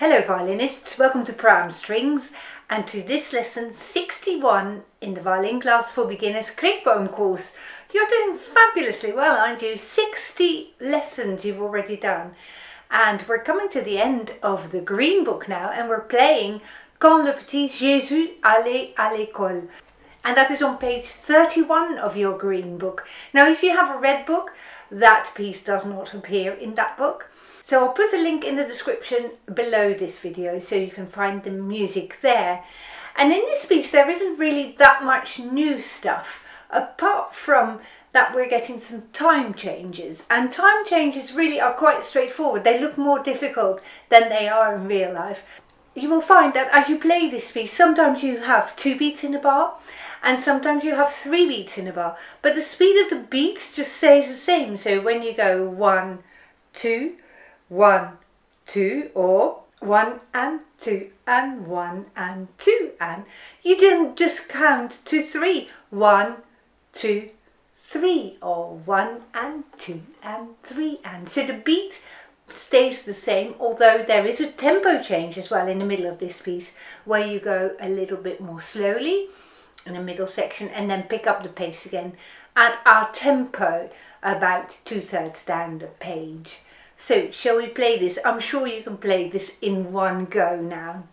Hello violinists, welcome to Pram Strings and to this lesson 61 in the Violin Class for Beginners Crickboom course. You're doing fabulously well, aren't you? 60 lessons you've already done. And we're coming to the end of the green book now and we're playing Quand le petit Jésus allait à l'école. And that is on page 31 of your green book. Now if you have a red book, that piece does not appear in that book. So I'll put a link in the description below this video so you can find the music there. And in this piece there isn't really that much new stuff apart from that we're getting some time changes, and time changes really are quite straightforward. They look more difficult than they are in real life. You will find that as you play this piece, sometimes you have 2 beats in a bar and sometimes you have 3 beats in a bar, but the speed of the beats just stays the same. So when you go 1, 2, 1, 2, or 1 and 2 and 1 and 2, and you didn't just count to 3, 1, 2, 3, or 1 and 2 and 3, and so the beat stays the same, although there is a tempo change as well in the middle of this piece where you go a little bit more slowly in the middle section and then pick up the pace again at our tempo about 2/3 down the page. So shall we play this? I'm sure you can play this in one go now.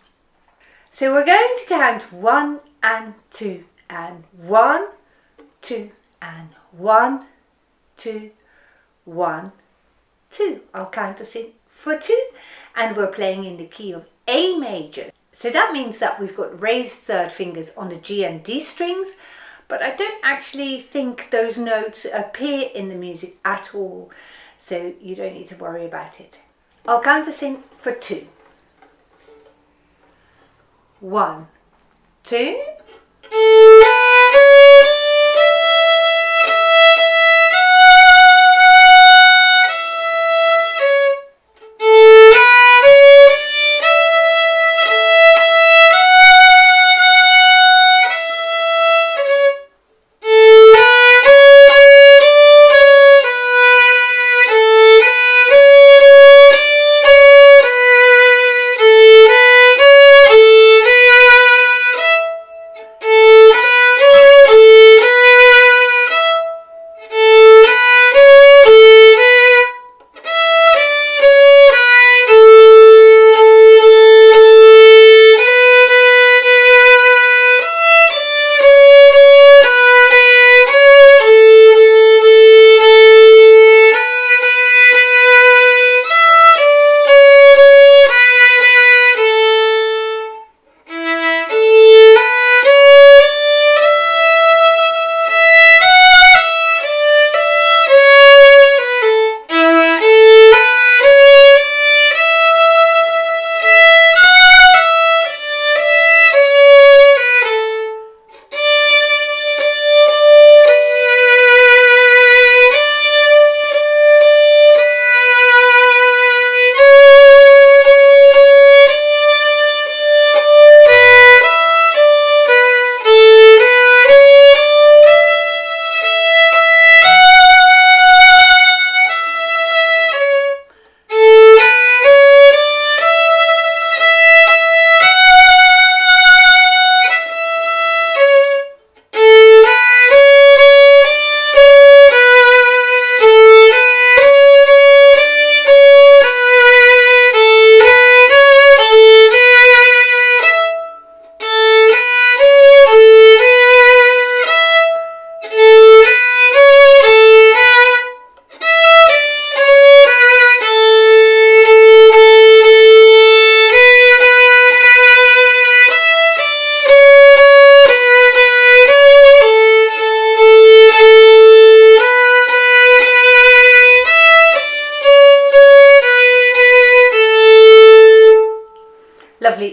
So we're going to count 1 and 2 and 1, 2 and 1, 2, 1, 2. I'll count us in for 2 and we're playing in the key of A major. So that means that we've got raised third fingers on the G and D strings, but I don't actually think those notes appear in the music at all. So you don't need to worry about it. I'll count us in for 2. 1, 2.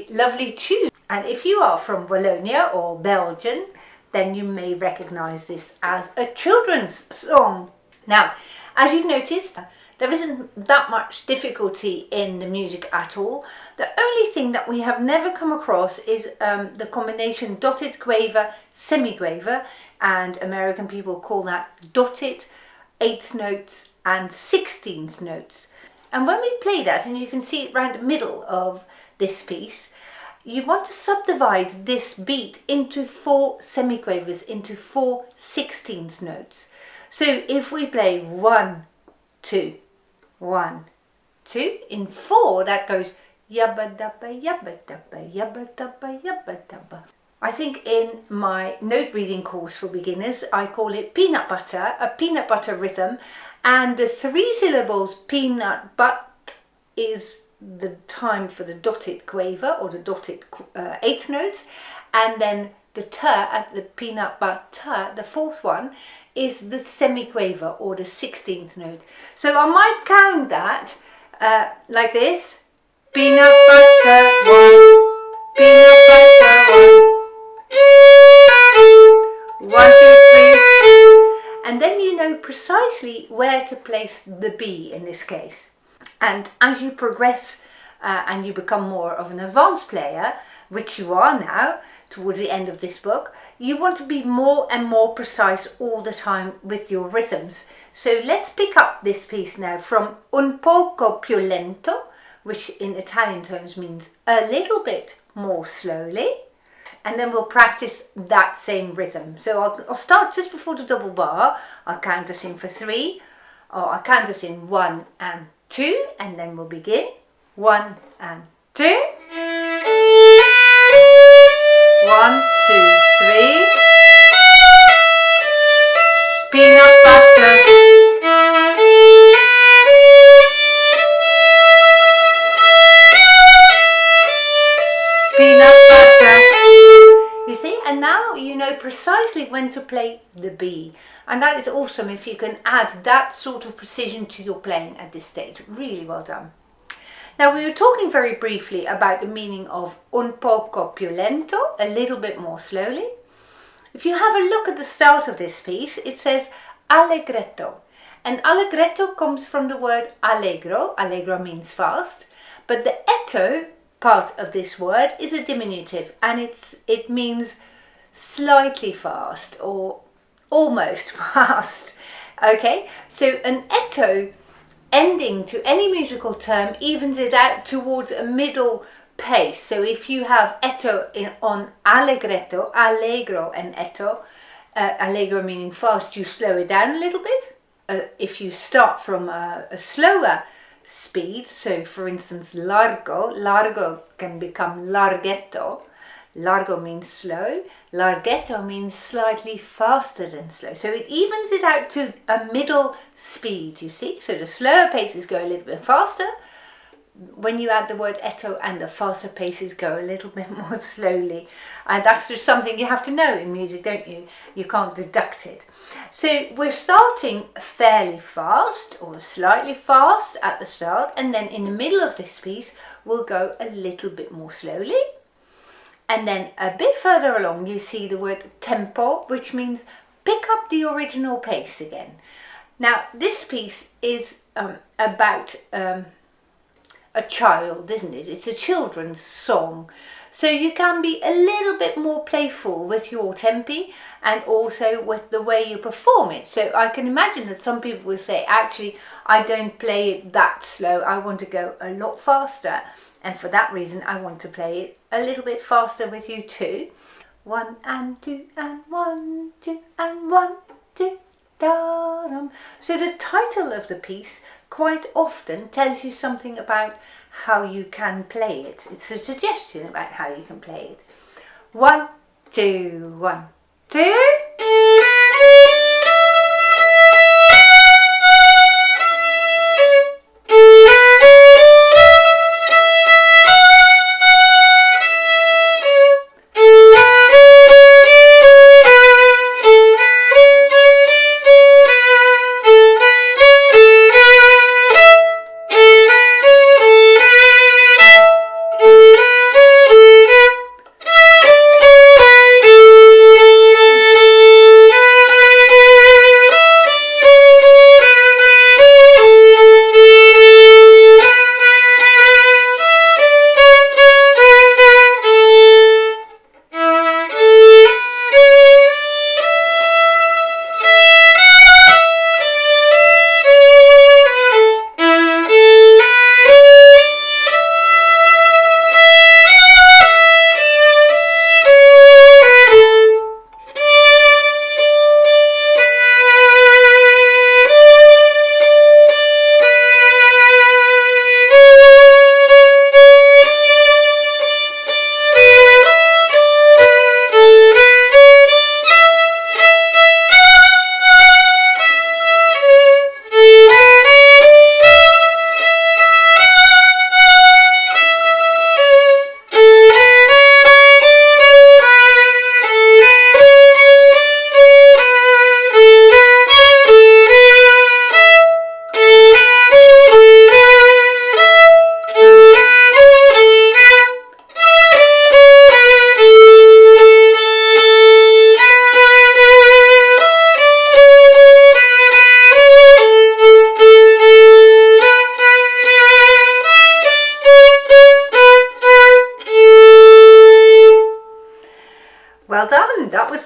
Lovely tune. And if you are from Wallonia or Belgium, then you may recognize this as a children's song. Now, as you've noticed, there isn't that much difficulty in the music at all. The only thing that we have never come across is the combination dotted quaver, semi-quaver, and American people call that dotted 8th notes and 16th notes. And when we play that, and you can see it around the middle of this piece, you want to subdivide this beat into 4 semiquavers, into 4 16th notes. So if we play 1, 2, 1, 2, in 4 that goes yabba dabba yabba dabba yabba dabba yabba dabba. I think in my note reading course for beginners I call it peanut butter, a peanut butter rhythm, and the 3 syllables peanut but is the time for the dotted quaver or the dotted 8th notes, and then the t at the peanut butter, the 4th one, is the semiquaver or the 16th note. So I might count that like this: peanut butter 1, peanut butter 1, 1, 2, 3, and then you know precisely where to place the B in this case. And as you progress and you become more of an advanced player, which you are now towards the end of this book, you want to be more and more precise all the time with your rhythms. So let's pick up this piece now from un poco più lento, which in Italian terms means a little bit more slowly, and then we'll practice that same rhythm. So I'll start just before the double bar. I'll count us in for 3, or I'll count us in 1 and 2, and then we'll begin. 1 and 2. 1, 2, 3. Peanut butter. Peanut butter. You see, and now you know precisely when to play the B. And that is awesome if you can add that sort of precision to your playing at this stage. Really well done. Now we were talking very briefly about the meaning of un poco più lento, a little bit more slowly. If you have a look at the start of this piece, it says allegretto. And allegretto comes from the word allegro. Allegro means fast. But the etto part of this word is a diminutive, and it means slightly fast or almost fast. Okay, so an etto ending to any musical term evens it out towards a middle pace. So if you have etto on allegretto, allegro and etto, allegro meaning fast, you slow it down a little bit. If you start from a slower speed, so for instance largo can become larghetto. Largo means slow, larghetto means slightly faster than slow. So it evens it out to a middle speed, you see. So the slower paces go a little bit faster when you add the word etto, and the faster paces go a little bit more slowly. And that's just something you have to know in music, don't you? You can't deduct it. So we're starting fairly fast or slightly fast at the start, and then in the middle of this piece we'll go a little bit more slowly. And then a bit further along you see the word tempo, which means pick up the original pace again. Now this piece is about a child, isn't it? It's a children's song. So you can be a little bit more playful with your tempi and also with the way you perform it. So I can imagine that some people will say, actually, I don't play it that slow. I want to go a lot faster. And for that reason, I want to play it a little bit faster with you too. 1 and 2 and 1, 2 and 1, 2. Da-dum. So the title of the piece quite often tells you something about how you can play it. It's a suggestion about how you can play it. 1, 2, 1, 2.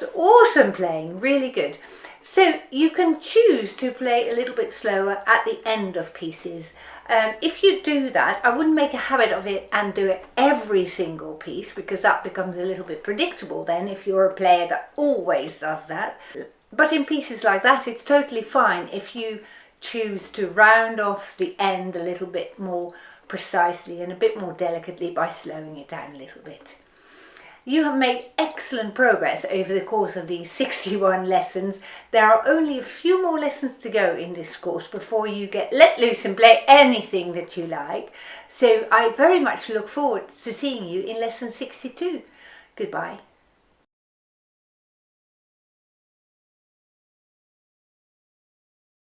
was awesome playing, really good. So you can choose to play a little bit slower at the end of pieces. If you do that, I wouldn't make a habit of it and do it every single piece, because that becomes a little bit predictable then if you're a player that always does that. But in pieces like that, it's totally fine if you choose to round off the end a little bit more precisely and a bit more delicately by slowing it down a little bit. You have made excellent progress over the course of these 61 lessons. There are only a few more lessons to go in this course before you get let loose and play anything that you like. So I very much look forward to seeing you in lesson 62. Goodbye.